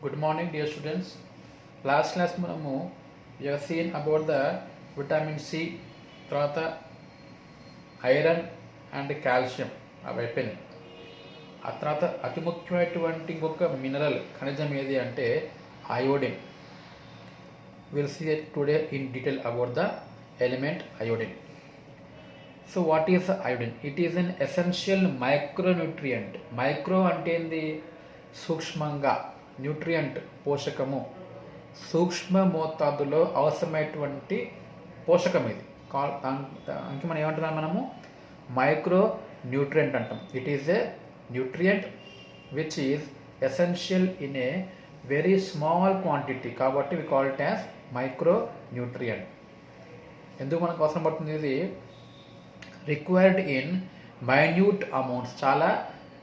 Good morning, dear students. Last class మనము we have seen about the vitamin C, తర్వాత iron and calcium అవి అయిపోయినాయి. ఆ తర్వాత అతి ముఖ్యమైనటువంటి ఇంకొక మినరల్ ఖనిజం ఏది అంటే iodine. Will see today in detail about the element iodine. So what is iodine? It is an essential micronutrient. Micro అంటే ఏంది? సూక్ష్మంగా, న్యూట్రియంట్ పోషకము, సూక్ష్మ మోతాదులో అవసరమైనటువంటి పోషకం ఇది. దానికి మనం ఏమంటున్నాం? మనము మైక్రో న్యూట్రియంట్ అంటాం. It is a nutrient which is essential in a very small quantity, కాబట్టి we call it as micro nutrient. ఎందుకు మనకు అవసరం పడుతుంది? ఇది రిక్వైర్డ్ ఇన్ మైన్యూట్ అమౌంట్స్, చాలా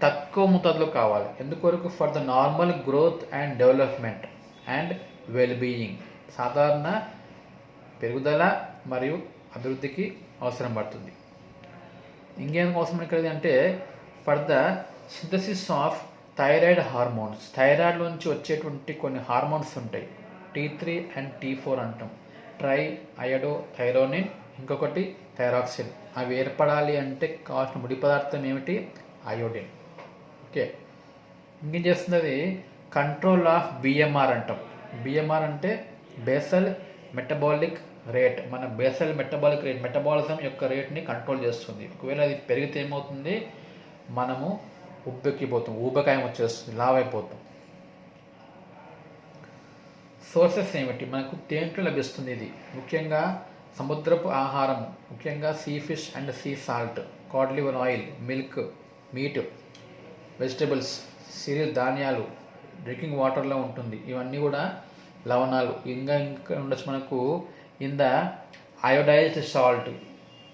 తక్కువ మోతాదులో కావాలి. ఎందుకొరకు? For the normal growth and development and well being, సాధారణ పెరుగుదల మరియు అభివృద్ధికి అవసరం పడుతుంది. ఇంకేందుకు అవసరం ఇక్కడ అంటే for the synthesis of thyroid hormones. Thyroid నుంచి వచ్చేటువంటి కొన్ని హార్మోన్స్ ఉంటాయి, T3 అండ్ T4 అంటాం. ట్రై అయోడో థైరోనిన్, ఇంకొకటి థైరాక్సిన్. అవి ఏర్పడాలి అంటే కావాల్సిన ముడి పదార్థం ఏమిటి? అయోడిన్. ఓకే, ఇంకేం చేస్తుంది? అది కంట్రోల్ ఆఫ్ బిఎంఆర్ అంటాం. బిఎంఆర్ అంటే బేసల్ మెటబాలిక్ రేట్. మన బేసల్ మెటబాలిక్ రేట్, మెటబాలిజం యొక్క రేట్ని కంట్రోల్ చేస్తుంది. ఒకవేళ అది పెరిగితే ఏమవుతుంది? మనము ఉబ్బెక్కిపోతాం, ఊబకాయం వచ్చేస్తుంది, లావ్ అయిపోతాం. సోర్సెస్ ఏమిటి? మనకు దేంట్లో లభిస్తుంది? ఇది ముఖ్యంగా సముద్రపు ఆహారం, ముఖ్యంగా sea fish and sea salt, cod liver oil, milk, meat, vegetables, cereal ధాన్యాలు, డ్రింకింగ్ వాటర్లో ఉంటుంది. ఇవన్నీ కూడా లవణాలు. ఇంకా ఉండొచ్చు మనకు ఇన్ ద అయోడైజ్డ్ సాల్ట్.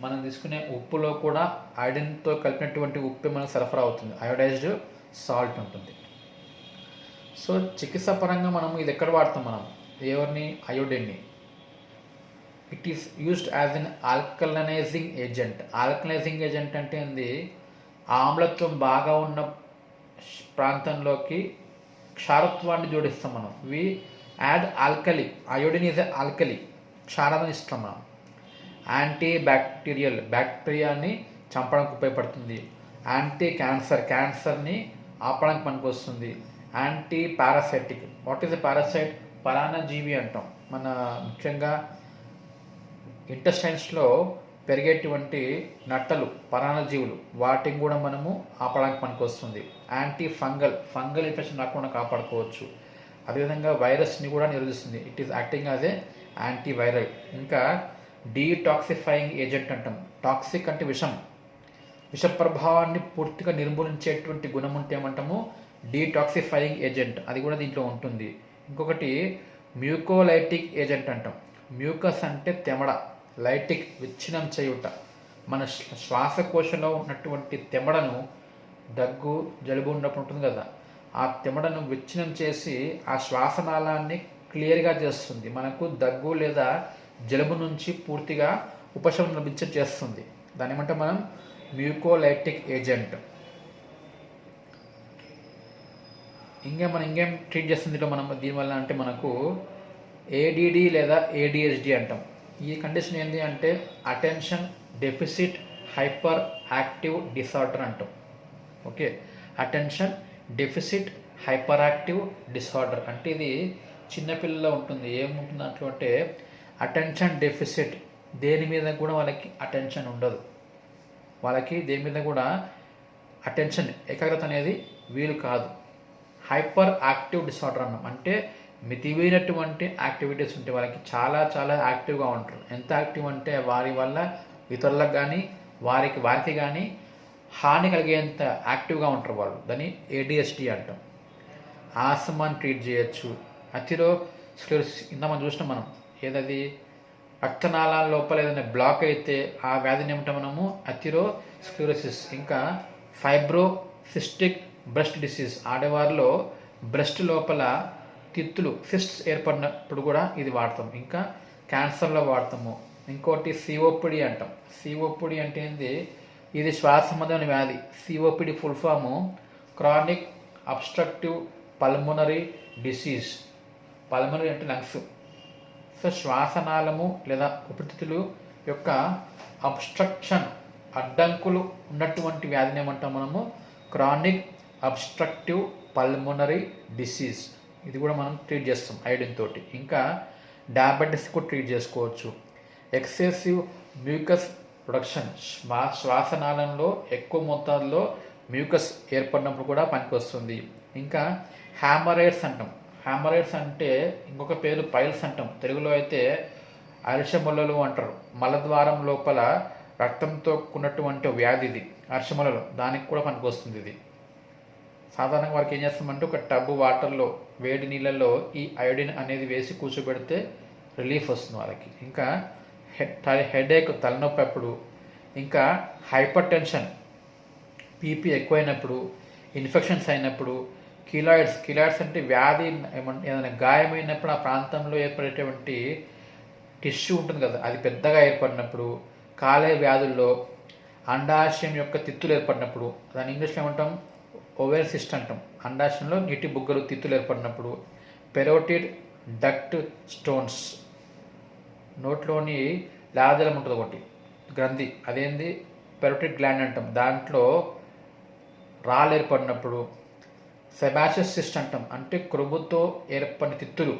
మనం తీసుకునే ఉప్పులో కూడా ఐరన్తో కలిపినటువంటి ఉప్పే మనకు సరఫరా అవుతుంది, అయోడైజ్డ్ సాల్ట్ ఉంటుంది. సో చికిత్స పరంగా మనం ఇది ఎక్కడ వాడతాం? మనం ఎవరిని? అయోడిన్ని. It is used as an alkalizing agent. Alkalizing agent అంటే ఏంది? ఆమ్లత్వం బాగా ఉన్న ప్రాంతంలోకి క్షారత్వాన్ని జోడిస్తాం మనం. We add alkali. Iodine is alkali, క్షారాన్ని ఇస్తాం మనం. యాంటీ బ్యాక్టీరియల్, బ్యాక్టీరియాని చంపడానికి ఉపయోగపడుతుంది. యాంటీ క్యాన్సర్, క్యాన్సర్ని ఆపడానికి పనికి వస్తుంది. Anti parasitic. What is a parasite? పరాన్నజీవి అంటాం. మన ముఖ్యంగా ఇంటెస్టైన్స్లో పెరిగేటువంటి నట్టలు, పరాన్నజీవులు, వాటిని కూడా మనము ఆపడానికి పనికి వస్తుంది. యాంటీ ఫంగల్, ఫంగల్ ఇన్ఫెక్షన్ రాకుండా కాపాడుకోవచ్చు. అదేవిధంగా వైరస్ని కూడా నిరోధిస్తుంది. It is acting as a anti viral. ఇంకా డీటాక్సిఫైయింగ్ ఏజెంట్ అంటాం. టాక్సిక్ అంటే విషం, విష ప్రభావాన్ని పూర్తిగా నిర్మూలించేటువంటి గుణం ఉంటే ఏమంటాము? Detoxifying agent. అది కూడా దీంట్లో ఉంటుంది. ఇంకొకటి మ్యూకోలైటిక్ ఏజెంట్ అంటాం. మ్యూకస్ అంటే తెమడ, లైటిక్ విచ్ఛిన్నం చేయుట. మన శ్వాసకోశంలో ఉన్నటువంటి తెమడను, దగ్గు జలుబు ఉన్నప్పుడు ఉంటుంది కదా, ఆ తెమడను విచ్ఛిన్నం చేసి ఆ శ్వాసనాళాన్ని క్లియర్గా చేస్తుంది. మనకు దగ్గు లేదా జలుబు నుంచి పూర్తిగా ఉపశమనం లభించే చేస్తుంది. దాని ఏమంటే మనం మ్యూకోలైటిక్ ఏజెంట్. ఇంకేం ట్రీట్ చేస్తుంది మనం దీనివల్ల అంటే మనకు ఏడిడి లేదా ఏడిహెచ్డి అంటాం. ఈ కండిషన్ ఏంటి అంటే attention deficit hyper active disorder అంటాం. Okay, attention deficit hyper active disorder అంటే ఇది చిన్నపిల్లల్లో ఉంటుంది. ఏముంటుంది దాంట్లో అంటే అటెన్షన్ డెఫిసిట్, దేని మీద కూడా వాళ్ళకి అటెన్షన్ ఉండదు. వాళ్ళకి దేని మీద కూడా అటెన్షన్, ఏకాగ్రత అనేది వీలు కాదు. హైపర్ యాక్టివ్ డిసార్డర్ అన్నాం అంటే మితిమీరినటువంటి యాక్టివిటీస్ ఉంటాయి. వాళ్ళకి చాలా చాలా యాక్టివ్గా ఉంటారు. ఎంత యాక్టివ్ అంటే వారి వల్ల ఇతరులకు కానీ వారికి కానీ హాని కలిగేంత యాక్టివ్గా ఉంటారు వాళ్ళు. దాన్ని ఏడిహెచ్డి అంటాం. ఆస్తమాని ట్రీట్ చేయొచ్చు. అథెరోస్క్లెరోసిస్ ఇంత మనం చూసినాం. మనం ఏదది రక్తనాళాల లోపల ఏదైనా బ్లాక్ అయితే ఆ వ్యాధిని ఏమిటో మనము అథెరోస్క్లెరోసిస్. ఇంకా ఫైబ్రోసిస్టిక్ బ్రెస్ట్ డిసీజ్, ఆడవారిలో బ్రెస్ట్ లోపల తిత్తులు, సిస్ట్స్ ఏర్పడినప్పుడు కూడా ఇది వాడతాం. ఇంకా క్యాన్సర్లో వాడతాము. ఇంకోటి సిఓపిడి అంటాం. సిఓపిడి అంటే ఏంది? ఇది శ్వాస సంబంధమైన వ్యాధి. COPD full form chronic obstructive pulmonary disease. Pulmonary అంటే లంగ్స్. సో శ్వాసనాళము లేదా ఊపిరితిత్తులు యొక్క అబ్స్ట్రక్షన్, అడ్డంకులు ఉన్నటువంటి వ్యాధిని ఏమంటాం మనము? Chronic obstructive pulmonary disease. ఇది కూడా మనం ట్రీట్ చేస్తాం ఐడిన్ తోటి. ఇంకా డయాబెటీస్ కూడా ట్రీట్ చేసుకోవచ్చు. ఎక్సెసివ్ మ్యూకస్ ప్రొడక్షన్, శ్వాసనాళంలో ఎక్కువ మోతాదులో మ్యూకస్ ఏర్పడినప్పుడు కూడా పనికి వస్తుంది. ఇంకా హ్యామరైడ్స్ అంటాం. హ్యామరైడ్స్ అంటే ఇంకొక పేరు పైల్స్ అంటాం. తెలుగులో అయితే అరిషమొల్లలు అంటారు. మలద్వారం లోపల రక్తంతో ఉన్నటువంటి వ్యాధి ఇది అరిషమొల్లలు. దానికి కూడా పనికి వస్తుంది ఇది. సాధారణంగా వారికి ఏం చేస్తామంటే ఒక టబ్బు వాటర్లో, వేడి నీళ్ళల్లో ఈ అయోడిన్ అనేది వేసి కూర్చోబెడితే రిలీఫ్ వస్తుంది వాళ్ళకి. ఇంకా హెడేక్, తలనొప్పి అప్పుడు, ఇంకా హైపర్ టెన్షన్, పీపీ ఎక్కువైనప్పుడు, ఇన్ఫెక్షన్స్ అయినప్పుడు, కీలాయిడ్స్ అంటే వ్యాధి ఏదైనా గాయమైనప్పుడు ఆ ప్రాంతంలో ఏర్పడేటువంటి టిష్యూ ఉంటుంది కదా, అది పెద్దగా ఏర్పడినప్పుడు, కాలేయ వ్యాధుల్లో, అండాశయం యొక్క తిత్తులు ఏర్పడినప్పుడు, దాని ఇంగ్లీష్లో ఏమంటాం? ఓవెల్ సిస్ట్ అంటాం. అండాశయంలో నీటి బుగ్గలు, తిత్తులు ఏర్పడినప్పుడు, పెరోటిడ్ డక్ట్ స్టోన్స్, నోట్లోని లాజలం ఉంటుంది ఒకటి గ్రంథి, అదేంది పెరోటిడ్ గ్లాండ్ అంటాం, దాంట్లో రాళ్ళు ఏర్పడినప్పుడు, సెబాషియస్ సిస్ట్ అంటాం, అంటే క్రొవ్వుతో ఏర్పడిన తిత్తులు.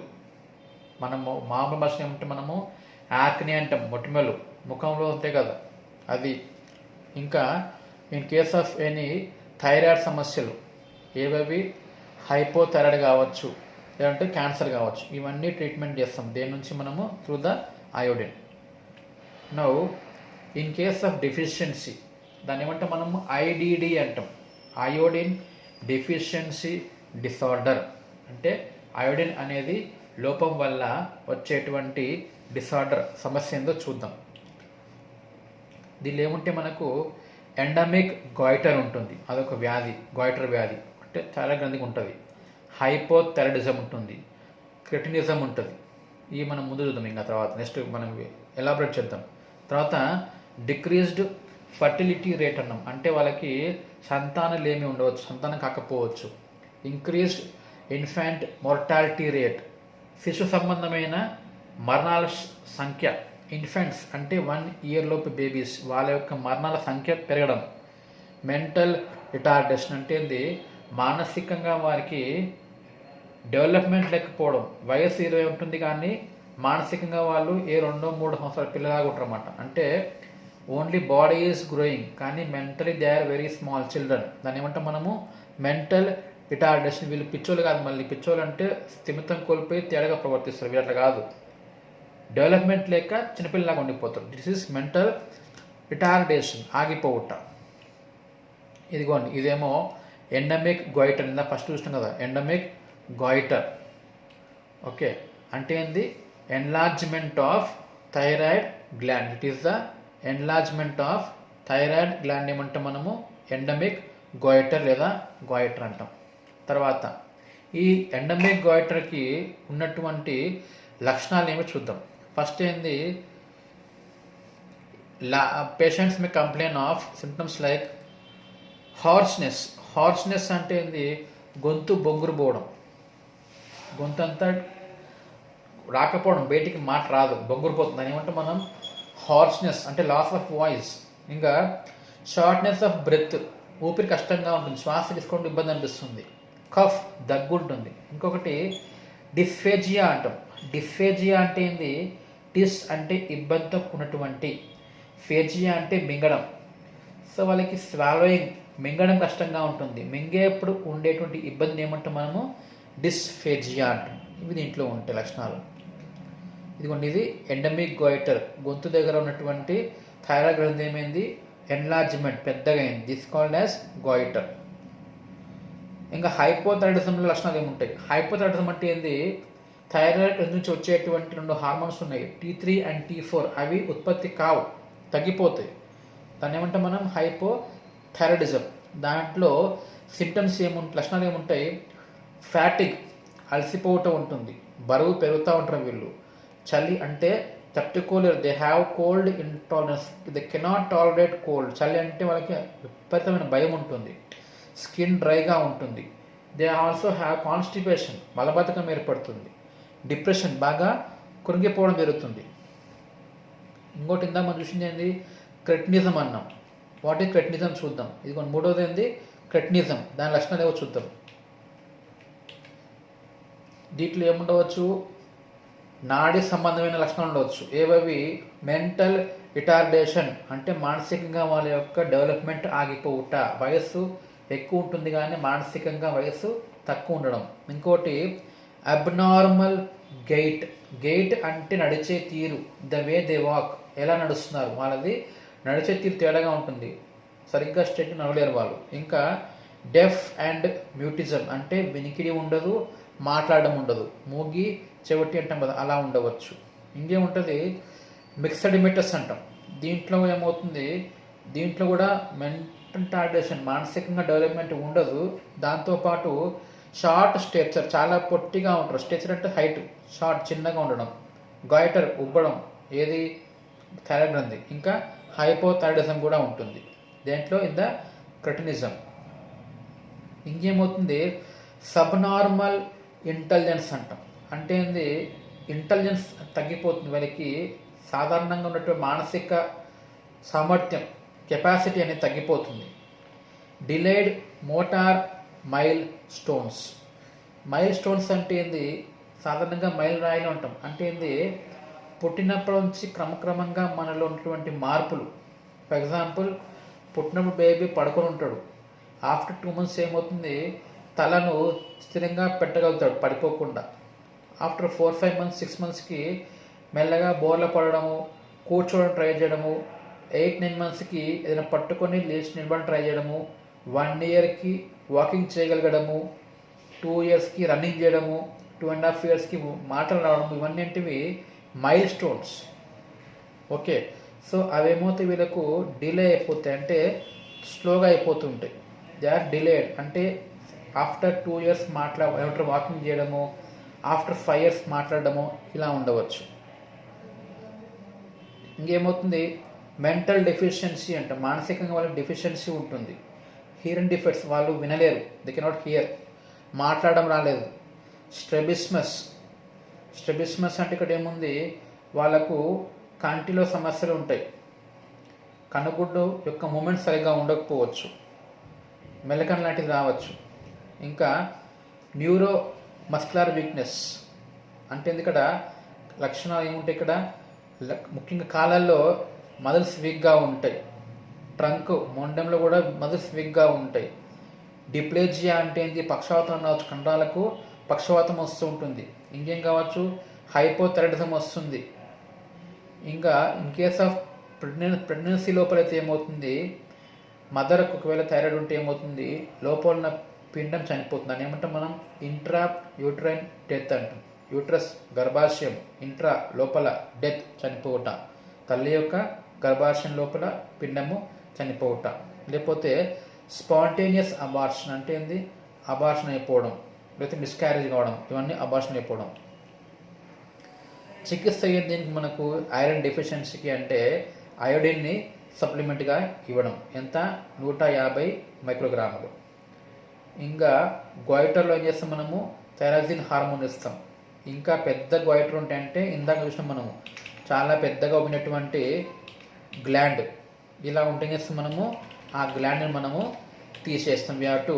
మనము మామూలు భాషలో ఏమంటే మనము యాక్ని అంటాం, మొటిమలు ముఖంలో ఉంటాయి కదా అది. ఇంకా in case of any thyroid సమస్యలు, ఏవేవి హైపోథైరాయిడ్ కావచ్చు, లేదంటే క్యాన్సర్ కావచ్చు, ఇవన్నీ ట్రీట్మెంట్ చేస్తాం దేని నుంచి మనము? Through the iodine. Now in case of deficiency, దాన్ని ఏమంటే మనము ఐడిడి అంటాం, అయోడిన్ డెఫిషియన్సీ డిసార్డర్. అంటే అయోడిన్ అనేది లోపం వల్ల వచ్చేటువంటి డిసార్డర్, సమస్య ఏందో చూద్దాం. దీనిలో ఏముంటే మనకు ఎండమిక్ గాయిటర్ ఉంటుంది, అదొక వ్యాధి, గాయిటర్ వ్యాధి అంటే చాలా గ్రంథిగా ఉంటుంది. హైపోథైరాయిడిజం ఉంటుంది, క్రెటినిజం ఉంటుంది. ఇవి మనం ముందు చూద్దాం. ఇంకా తర్వాత నెక్స్ట్ మనం ఎలాబరేట్ చేద్దాం. తర్వాత డిక్రీజ్డ్ ఫర్టిలిటీ రేట్ అన్నాం, అంటే వాళ్ళకి సంతానాలు ఏమి ఉండవచ్చు, సంతానం కాకపోవచ్చు. ఇంక్రీజ్డ్ ఇన్ఫాంట్ మోర్టాలిటీ రేట్, శిశు సంబంధమైన మరణాల సంఖ్య. ఇన్ఫాంట్స్ అంటే 1 year లోపు బేబీస్, వాళ్ళ యొక్క మరణాల సంఖ్య పెరగడం. మెంటల్ రిటార్డేషన్ అంటే ఏంది? మానసికంగా వారికి డెవలప్మెంట్ లేకపోవడం. వయసు 20 ఉంటుంది కానీ మానసికంగా వాళ్ళు 2-3 సంవత్సరాల పిల్లలాగా ఉంటారన్నమాట. అంటే ఓన్లీ బాడీ ఈజ్ గ్రోయింగ్ కానీ mentally they are very small children. దాన్ని ఏమంటాం మనము? Mental retardation. వీళ్ళు పిచ్చోళ్ళు కాదు, మళ్ళీ పిచ్చోళ్ళు అంటే స్థిమితం కోల్పోయి తేడాగా ప్రవర్తిస్తారు. వీళ్ళు అట్లా కాదు, డెవలప్మెంట్ లేక చిన్నపిల్లలాగా ఉండిపోతారు. దిస్ ఈజ్ మెంటల్ రిటార్డేషన్, ఆగిపోవుట. ఇదిగోండి, ఇదేమో ఎండమిక్ గాయిటర్. ఇందా ఫస్ట్ చూసినాం కదా, ఎండమిక్ గాయిటర్. ఓకే, అంటే ఏంది? Enlargement of thyroid gland. It is the enlargement of thyroid gland ఏమంటాం మనము? ఎండమిక్ గాయిటర్ లేదా గాయిటర్ అంటాం. తర్వాత ఈ ఎండమిక్ గాయిటర్కి ఉన్నటువంటి లక్షణాలు ఏమో చూద్దాం. ఫస్ట్ ఏంది? Patients may complain of symptoms like hoarseness. Hoarseness అంటే ఏంది? గొంతు బొంగురు పోవడం, గొంతు అంతా రాకపోవడం, బయటికి మాట రాదు, బొంగురుపోతుంది. అని ఏమంటే మనం హార్స్నెస్ అంటే లాస్ ఆఫ్ వాయిస్. ఇంకా షార్ట్నెస్ ఆఫ్ బ్రెత్, ఊపిరి కష్టంగా ఉంటుంది, శ్వాస తీసుకోవడం ఇబ్బంది అనిపిస్తుంది. కఫ్, దగ్గు ఉంటుంది. ఇంకొకటి డిస్ఫేజియా అంటాం. డిస్ఫేజియా అంటే ఏంది? డిస్ అంటే ఇబ్బందితో ఉన్నటువంటి, ఫేజియా అంటే మింగడం. సో వాళ్ళకి స్వాలోయింగ్, మింగడం కష్టంగా ఉంటుంది. మింగేప్పుడు ఉండేటువంటి ఇబ్బంది ఏమంటాం మనము? డిస్ఫేజియా అంటాం. ఇవి దీంట్లో ఉంటాయి లక్షణాలు. ఇదిగోండి, ఇది ఎండమిక్ గాయిటర్. గొంతు దగ్గర ఉన్నటువంటి థైరాయిడ్ గ్రంథి ఏమైంది? ఎన్లార్జ్మెంట్, పెద్దగా అయింది. This called as goitre. ఇంకా హైపోథైరాయిడిజంలో లక్షణాలు ఏముంటాయి? హైపోథైరాయిడిజం అంటే ఏంది? థైరాయిడ్ నుంచి వచ్చేటువంటి 2 హార్మోన్స్ ఉన్నాయి, T3 అండ్ T4. అవి ఉత్పత్తి కావు, తగ్గిపోతాయి. దాన్ని ఏమంటాం మనం? హైపోథైరాయిడిజం. దాంట్లో సిమ్టమ్స్ ఏముంటాయి, లక్షణాలు ఏముంటాయి? ఫ్యాటిక్, అలసిపోవటం ఉంటుంది, బరువు పెరుగుతూ ఉంటారు వీళ్ళు. చలి అంటే తట్టుకోలేరు, they have cold intolerance, they cannot tolerate cold. చలి అంటే వాళ్ళకి విపరీతమైన భయం ఉంటుంది. స్కిన్ డ్రైగా ఉంటుంది. దే ఆల్సో హ్యావ్ కాన్స్టిపేషన్, మలబద్ధకం ఏర్పడుతుంది. డిప్రెషన్, బాగా కృంగిపోవడం జరుగుతుంది. ఇంకోటి ఇందా మనం చూసింది ఏంది, క్రెటినిజం అన్నాం. వాట్ ఈజ్ క్రెటినిజం చూద్దాం. ఇది మూడోది ఏంది, క్రెటినిజం. దాని లక్షణాలు ఏవో చూద్దాం. దీంట్లో ఏముండవచ్చు, నాడీ సంబంధమైన లక్షణాలు ఉండవచ్చు. ఏవవి, మెంటల్ రిటార్డేషన్ అంటే మానసికంగా వాళ్ళ యొక్క డెవలప్మెంట్ ఆగిపోవుట, వయస్సు ఎక్కువ ఉంటుంది కానీ మానసికంగా వయస్సు తక్కువ ఉండడం. ఇంకోటి అబ్నార్మల్ గెయిట్, గెయిట్ అంటే నడిచే తీరు, ద వే దే వాక్, ఎలా నడుస్తున్నారు వాళ్ళది నడిచే తీరు తేడాగా ఉంటుంది, సరిగ్గా స్ట్రెయిట్ నడవలేరు వాళ్ళు. ఇంకా డెఫ్ అండ్ మ్యూటిజం అంటే వినికిడి ఉండదు, మాట్లాడడం ఉండదు, మూగి చెవిటి అంటాం కదా అలా ఉండవచ్చు. ఇంకేముంటుంది, మిక్స్డ్ మెటస్ అంటాం. దీంట్లో ఏమవుతుంది, దీంట్లో కూడా మెంటల్ టార్డేషన్, మానసికంగా డెవలప్మెంట్ ఉండదు. దాంతోపాటు షార్ట్ స్టేచర్, చాలా పొట్టిగా ఉంటారు. స్టేచర్ అంటే హైట్, షార్ట్ చిన్నగా ఉండడం. గాయిటర్, ఉబ్బడం, ఏది థైరాయిడ్ గ్రంథి. ఇంకా హైపోథైరాయిడిజం కూడా ఉంటుంది దేంట్లో, ఇన్ ద క్రెటినిజం. ఇంకేమవుతుంది, సబ్నార్మల్ ఇంటెలిజెన్స్ అంటాం. అంటే ఏంది, ఇంటెలిజెన్స్ తగ్గిపోతుంది. వాళ్ళకి సాధారణంగా ఉన్నటువంటి మానసిక సామర్థ్యం, కెపాసిటీ అనేది తగ్గిపోతుంది. Delayed motor mile stones. Mile stones అంటే ఏంది, సాధారణంగా మైల్ రాయిలు అంటాం. అంటే ఏంది, పుట్టినప్పటి నుంచి క్రమక్రమంగా మనలో ఉన్నటువంటి మార్పులు. ఫర్ ఎగ్జాంపుల్, పుట్టినప్పుడు బేబీ పడుకొని ఉంటాడు. ఆఫ్టర్ 2 months ఏమవుతుంది, తలను స్థిరంగా పెట్టగలుగుతాడు పడిపోకుండా. ఆఫ్టర్ 4-5 months 6 monthsకి మెల్లగా బోర్ల పడడము, కూర్చోవడం ట్రై చేయడము. 8-9 monthsకి ఏదైనా పట్టుకొని లేచి నిలబడి ట్రై చేయడము. 1 yearకి వాకింగ్ చేయగలగడము. 2 yearsకి రన్నింగ్ చేయడము. 2.5 yearsకి మాటలు రావడము. ఇవన్నీ మైల్ స్టోన్స్. ఓకే, సో అవేమవుతాయి, వీళ్ళకు డిలే అయిపోతాయి, అంటే స్లోగా అయిపోతుంటాయి. They are delayed. అంటే ఆఫ్టర్ 2 years వాకింగ్ చేయడము, ఆఫ్టర్ 5 years మాట్లాడడము, ఇలా ఉండవచ్చు. ఇంకేమవుతుంది, మెంటల్ డెఫిషియన్సీ అంట. మానసికంగా వాళ్ళకి డెఫిషియన్సీ ఉంటుంది. హియరింగ్ డిఫెక్ట్స్, వాళ్ళు వినలేరు, దే కెనాట్ హియర్, మాట్లాడడం రాలేదు. స్ట్రెబిస్మస్. స్ట్రెబిస్మస్ అంటే ఇక్కడ ఏముంది, వాళ్ళకు కంటిలో సమస్యలు ఉంటాయి, కనుగుడ్డు యొక్క మూమెంట్ సరిగ్గా ఉండకపోవచ్చు, మెలకన్ లాంటిది రావచ్చు. ఇంకా న్యూరో మస్కులర్ వీక్నెస్ అంటే ఇక్కడ లక్షణాలు ఏముంటాయి, ఇక్కడ ముఖ్యంగా కాలాల్లో మజిల్స్ వీక్గా ఉంటాయి. ట్రంక్, మొండెంలో కూడా మజిల్స్ వీక్గా ఉంటాయి. డిప్లేజియా అంటే ఏంటి, పక్షవాతం రావచ్చు, కండరాలకు పక్షవాతం వస్తూ ఉంటుంది. ఇంకేం కావచ్చు, హైపోథైరాయిడిజం వస్తుంది. ఇంకా ఇన్ కేస్ ఆఫ్ ప్రెగ్నెన్సీ లోపలైతే ఏమవుతుంది, మదర్కు ఒకవేళ థైరాయిడ్ ఉంటే ఏమవుతుంది, లోపల ఉన్న పిండం చనిపోతుంది. అని ఏమంటాం మనం, ఇంట్రా యూట్రైన్ డెత్ అంటాం. యూట్రస్ గర్భాశయం, ఇంట్రా లోపల, డెత్ చనిపోవుట, తల్లి యొక్క గర్భాశయం లోపల పిండము చనిపోవుట. లేకపోతే స్పాంటేనియస్ అబార్షన్ అంటే ఏంది, అబార్షన్ అయిపోవడం, లేకపోతే మిస్క్యారేజ్ కావడం, ఇవన్నీ అబార్షన్ అయిపోవడం. చికిత్స అయ్యేది దీనికి మనకు ఐరన్ డెఫిషియన్సీకి అంటే అయోడిన్ని సప్లిమెంట్గా ఇవ్వడం. ఎంత, 150 మైక్రోగ్రాములు. ఇంకా గ్వాయిటర్లో ఏం చేస్తాం మనము, థైరాక్సిన్ హార్మోన్ ఇస్తాం. ఇంకా పెద్ద గ్వాయిటర్ ఉంటాయంటే ఇందాక చూసినాం మనము, చాలా పెద్దగా ఉన్నటువంటి గ్లాండ్, ఇలా ఉంటే ఏం చేస్తాం మనము, ఆ గ్లాండ్ని మనము తీసేస్తాం. We have to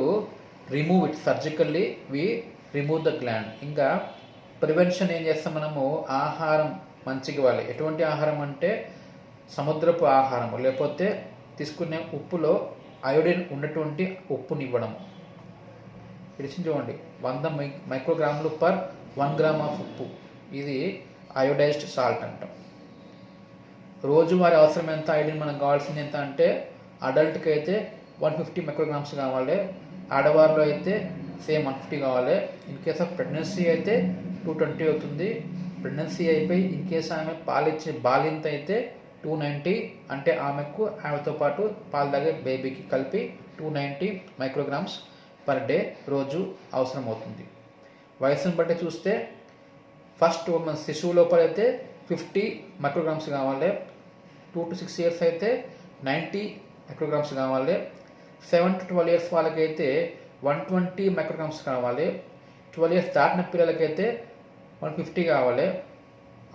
remove it surgically, we remove the gland. ఇంకా ప్రివెన్షన్ ఏం చేస్తాం మనము, ఆహారం మంచిగా ఇవ్వాలి. ఎటువంటి ఆహారం అంటే సముద్రపు ఆహారము, లేకపోతే తీసుకునే ఉప్పులో అయోడిన్ ఉన్నటువంటి ఉప్పుని ఇవ్వడం. ఇది చూడండి, 100 మైక్రోగ్రాములు పర్ 1 gram ఆఫ్ ఉప్పు, ఇది అయోడైజ్డ్ సాల్ట్ అంటాం. రోజువారీ అవసరం ఎంత, అయోడిన్ మనకు కావాల్సింది ఎంత అంటే, అడల్ట్కి అయితే 150 మైక్రోగ్రామ్స్ కావాలి, ఆడవారిలో అయితే సేమ్ 150 కావాలి. ఇన్ కేస్ ఆఫ్ ప్రెగ్నెన్సీ అయితే 220 అవుతుంది. ప్రెగ్నెన్సీ అయిపోయి ఇన్ కేసు ఆమె పాలిచ్చే బాలింత అయితే 290, అంటే ఆమెతో పాటు పాలు తాగే బేబీకి కలిపి 290 మైక్రోగ్రామ్స్ పర్ డే రోజు అవసరం అవుతుంది. వయసును బట్టి చూస్తే ఫస్ట్ మన శిశువు లోపల అయితే 50 మైక్రోగ్రామ్స్ కావాలి. 2 to 6 years అయితే 90 మైక్రోగ్రామ్స్ కావాలి. 7 to 12 years వాళ్ళకైతే 120 మైక్రోగ్రామ్స్ కావాలి. 12 ఇయర్స్ దాటిన పిల్లలకైతే 150 కావాలి.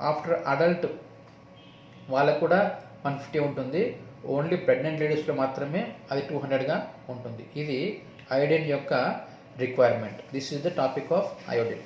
ఆఫ్టర్ అడల్ట్ వాళ్ళకు కూడా 150 ఉంటుంది. ఓన్లీ ప్రెగ్నెంట్ లేడీస్లో మాత్రమే అది 200గా ఉంటుంది. ఇది అయోడిన్ యొక్క requirement. This is the topic of iodine.